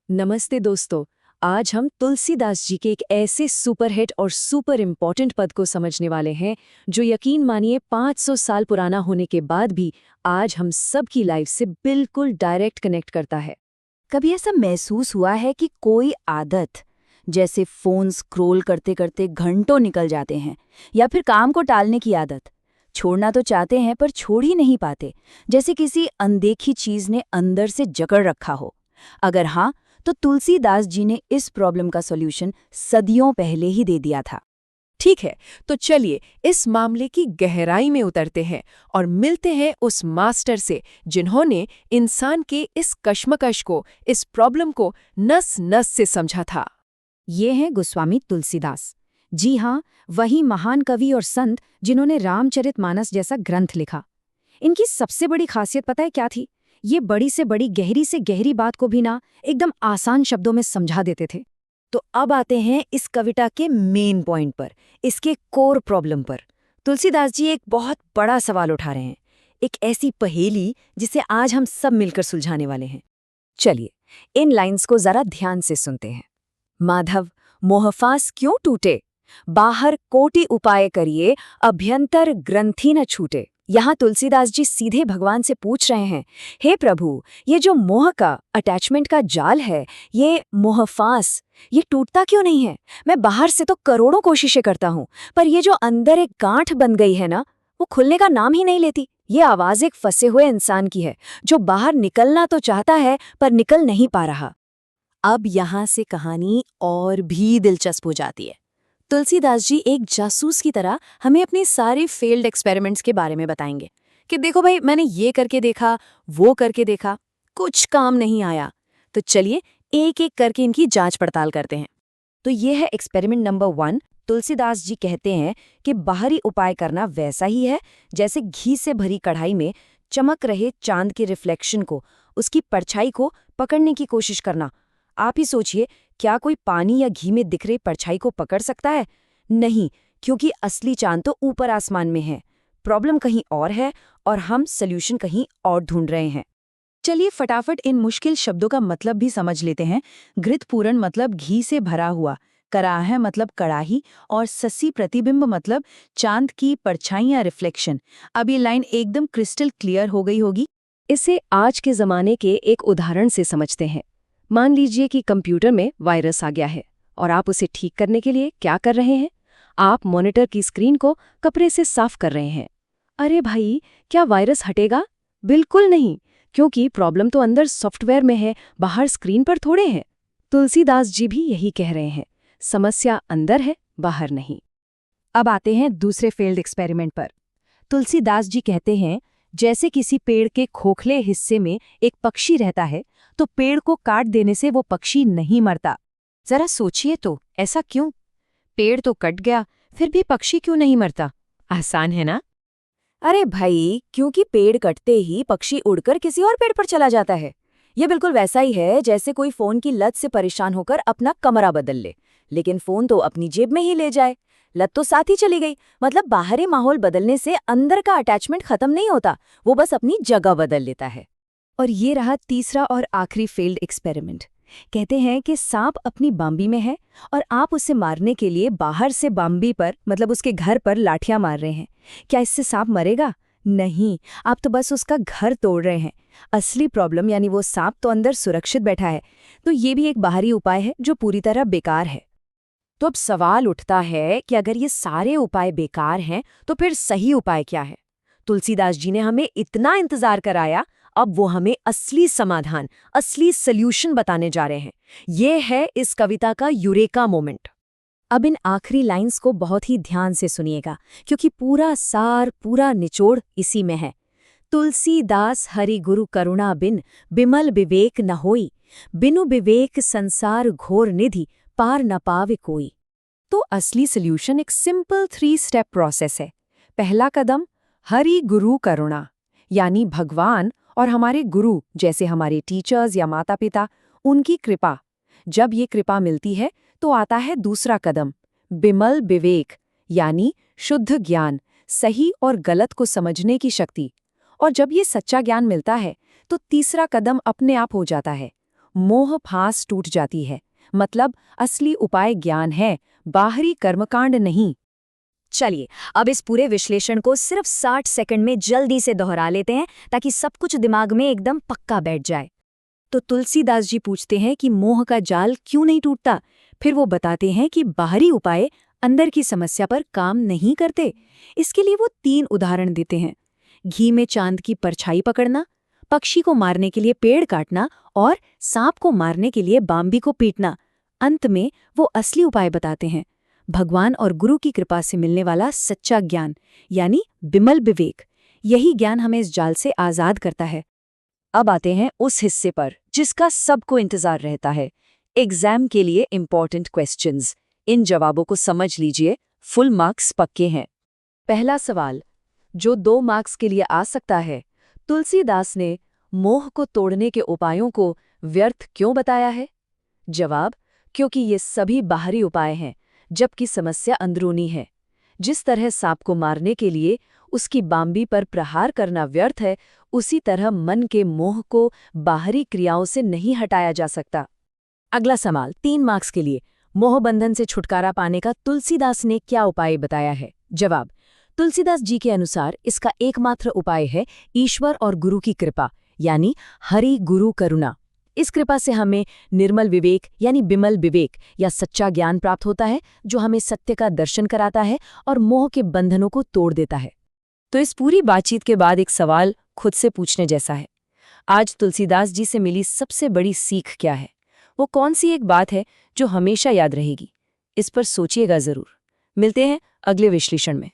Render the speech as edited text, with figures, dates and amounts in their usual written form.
नमस्ते दोस्तों। आज हम तुलसीदास जी के एक ऐसे सुपरहिट और सुपर इम्पोर्टेंट पद को समझने वाले हैं जो यकीन मानिए 500 साल पुराना होने के बाद भी आज हम सब की लाइफ से बिल्कुल डायरेक्ट कनेक्ट करता है। कभी ऐसा महसूस हुआ है कि कोई आदत, जैसे फोन स्क्रॉल करते करते घंटों निकल जाते हैं, या फिर काम को टालने की आदत, छोड़ना तो चाहते हैं पर छोड़ ही नहीं पाते, जैसे किसी अनदेखी चीज ने अंदर से जकड़ रखा हो? अगर हाँ, तो तुलसीदास जी ने इस प्रॉब्लम का सॉल्यूशन सदियों पहले ही दे दिया था। ठीक है, तो चलिए इस मामले की गहराई में उतरते हैं और मिलते हैं उस मास्टर से जिन्होंने इंसान के इस कश्मकश को, इस प्रॉब्लम को नस नस से समझा था। ये हैं गोस्वामी तुलसीदास। जी हाँ, वही महान कवि और संत जिन्होंने रामचरितमानस जैसा ग्रंथ लिखा। इनकी सबसे बड़ी खासियत पता है क्या थी? ये बड़ी से बड़ी, गहरी से गहरी बात को भी ना एकदम आसान शब्दों में समझा देते थे। तो अब आते हैं इस कविता के मेन पॉइंट पर, इसके कोर प्रॉब्लम पर। तुलसीदास जी एक बहुत बड़ा सवाल उठा रहे हैं, एक ऐसी पहेली जिसे आज हम सब मिलकर सुलझाने वाले हैं। चलिए इन लाइंस को जरा ध्यान से सुनते हैं। माधव, मोहफास क्यों टूटे, बाहर कोटि उपाय करिए, अभ्यंतर ग्रंथि न छूटे। यहाँ तुलसीदास जी सीधे भगवान से पूछ रहे हैं, हे प्रभु, ये जो मोह का, अटैचमेंट का जाल है, ये मोहफास, ये टूटता क्यों नहीं है? मैं बाहर से तो करोड़ों कोशिशें करता हूँ, पर ये जो अंदर एक गांठ बन गई है ना, वो खुलने का नाम ही नहीं लेती। ये आवाज एक फंसे हुए इंसान की है, जो बाहर निकलना तो चाहता है पर निकल नहीं पा रहा। अब यहाँ से कहानी और भी दिलचस्प हो जाती है। तुलसीदास जी एक जासूस की तरह हमें अपने सारे फेल्ड एक्सपेरिमेंट्स के बारे में बताएंगे कि देखो भाई, मैंने ये करके देखा, वो करके देखा, कुछ काम नहीं आया। तो चलिए एक एक करके इनकी जांच पड़ताल करते हैं। तो ये है एक्सपेरिमेंट नंबर 1। तुलसीदास जी कहते हैं कि बाहरी उपाय करना वैसा ही है जैसे घी से भरी कढ़ाई में चमक रहे चांद के रिफ्लेक्शन को, उसकी परछाई को पकड़ने की कोशिश करना। आप ही सोचिए, क्या कोई पानी या घी में दिख रही परछाई को पकड़ सकता है? नहीं, क्योंकि असली चांद तो ऊपर आसमान में है। प्रॉब्लम कहीं और है और हम सल्यूशन कहीं और ढूंढ रहे हैं। चलिए फटाफट इन मुश्किल शब्दों का मतलब भी समझ लेते हैं। घृतपूरण मतलब घी से भरा हुआ, कराह मतलब कड़ाही, और ससी प्रतिबिंब मतलब चांद की परछाई या रिफ्लेक्शन। अब ये लाइन एकदम क्रिस्टल क्लियर हो गई होगी। इसे आज के ज़माने के एक उदाहरण से समझते हैं। मान लीजिए कि कंप्यूटर में वायरस आ गया है और आप उसे ठीक करने के लिए क्या कर रहे हैं? आप मॉनिटर की स्क्रीन को कपड़े से साफ कर रहे हैं। अरे भाई, क्या वायरस हटेगा? बिल्कुल नहीं, क्योंकि प्रॉब्लम तो अंदर सॉफ्टवेयर में है, बाहर स्क्रीन पर थोड़े है। तुलसीदास जी भी यही कह रहे हैं, समस्या अंदर है, बाहर नहीं। अब आते हैं दूसरे फेल्ड एक्सपेरिमेंट पर। तुलसीदास जी कहते हैं, जैसे किसी पेड़ के खोखले हिस्से में एक पक्षी रहता है, तो पेड़ को काट देने से वो पक्षी नहीं मरता। जरा सोचिए तो, ऐसा क्यों? पेड़ तो कट गया, फिर भी पक्षी क्यों नहीं मरता? आसान है ना? अरे भाई, क्योंकि पेड़ कटते ही पक्षी उड़कर किसी और पेड़ पर चला जाता है। ये बिल्कुल वैसा ही है जैसे कोई फोन की लत से परेशान होकर अपना कमरा बदल ले, लेकिन फोन तो अपनी जेब में ही ले जाए। लत तो साथ ही चली गई। मतलब बाहरी माहौल बदलने से अंदर का अटैचमेंट खत्म नहीं होता, वो बस अपनी जगह बदल लेता है। और ये रहा तीसरा और आखिरी फेल्ड एक्सपेरिमेंट। कहते हैं कि सांप अपनी बाम्बी में है और आप उसे मारने के लिए बाहर से बाम्बी पर, मतलब उसके घर पर लाठियां मार रहे हैं। क्या इससे सांप मरेगा? नहीं, आप तो बस उसका घर तोड़ रहे हैं। असली प्रॉब्लम यानी वो सांप तो अंदर सुरक्षित बैठा है। तो ये भी एक बाहरी उपाय है जो पूरी तरह बेकार है। तो अब सवाल उठता है कि अगर ये सारे उपाय बेकार हैं, तो फिर सही उपाय क्या है? तुलसीदास जी ने हमें इतना इंतजार कराया, अब वो हमें असली समाधान, असली सल्यूशन बताने जा रहे हैं। ये है इस कविता का यूरेका मोमेंट। अब इन आखिरी लाइंस को बहुत ही ध्यान से सुनिएगा, क्योंकि पूरा सार, पूरा निचोड़ इसी में है। तुलसीदास हरि गुरु करुणा बिन, बिमल विवेक न होई, बिनु विवेक संसार घोर निधि, पार न पावे कोई। तो असली सल्यूशन एक सिंपल 3 स्टेप प्रोसेस है। पहला कदम, हरि गुरु करुणा, यानी भगवान और हमारे गुरु जैसे हमारे टीचर्स या माता पिता, उनकी कृपा। जब ये कृपा मिलती है तो आता है दूसरा कदम, बिमल विवेक, यानी शुद्ध ज्ञान, सही और गलत को समझने की शक्ति। और जब ये सच्चा ज्ञान मिलता है तो तीसरा कदम अपने आप हो जाता है, मोह फांस टूट जाती है। मतलब असली उपाय ज्ञान है, बाहरी कर्मकांड नहीं। चलिए अब इस पूरे विश्लेषण को सिर्फ 60 सेकंड में जल्दी से दोहरा लेते हैं ताकि सब कुछ दिमाग में एकदम पक्का बैठ जाए। तो तुलसीदास जी पूछते हैं कि मोह का जाल क्यों नहीं टूटता। फिर वो बताते हैं कि बाहरी उपाय अंदर की समस्या पर काम नहीं करते। इसके लिए वो 3 उदाहरण देते हैं: घी में चांद की परछाई पकड़ना, पक्षी को मारने के लिए पेड़ काटना और सांप को मारने के लिए बाम्बी को पीटना। अंत में वो असली उपाय बताते हैं, भगवान और गुरु की कृपा से मिलने वाला सच्चा ज्ञान, यानी बिमल विवेक। यही ज्ञान हमें इस जाल से आजाद करता है। अब आते हैं उस हिस्से पर जिसका सबको इंतजार रहता है, एग्जाम के लिए इम्पॉर्टेंट क्वेश्चंस। इन जवाबों को समझ लीजिए, फुल मार्क्स पक्के हैं। पहला सवाल, जो 2 मार्क्स के लिए आ सकता है, तुलसीदास ने मोह को तोड़ने के उपायों को व्यर्थ क्यों बताया है? जवाब, क्योंकि ये सभी बाहरी उपाय हैं, जबकि समस्या अंदरूनी है। जिस तरह सांप को मारने के लिए उसकी बाम्बी पर प्रहार करना व्यर्थ है, उसी तरह मन के मोह को बाहरी क्रियाओं से नहीं हटाया जा सकता। अगला सवाल 3 मार्क्स के लिए, मोह बंधन से छुटकारा पाने का तुलसीदास ने क्या उपाय बताया है? जवाब, तुलसीदास जी के अनुसार इसका एकमात्र उपाय है ईश्वर और गुरु की कृपा, यानी हरि गुरु करुणा। इस कृपा से हमें निर्मल विवेक यानी बिमल विवेक या सच्चा ज्ञान प्राप्त होता है, जो हमें सत्य का दर्शन कराता है और मोह के बंधनों को तोड़ देता है। तो इस पूरी बातचीत के बाद एक सवाल खुद से पूछने जैसा है, आज तुलसीदास जी से मिली सबसे बड़ी सीख क्या है? वो कौन सी एक बात है जो हमेशा याद रहेगी? इस पर सोचिएगा जरूर। मिलते हैं अगले विश्लेषण में।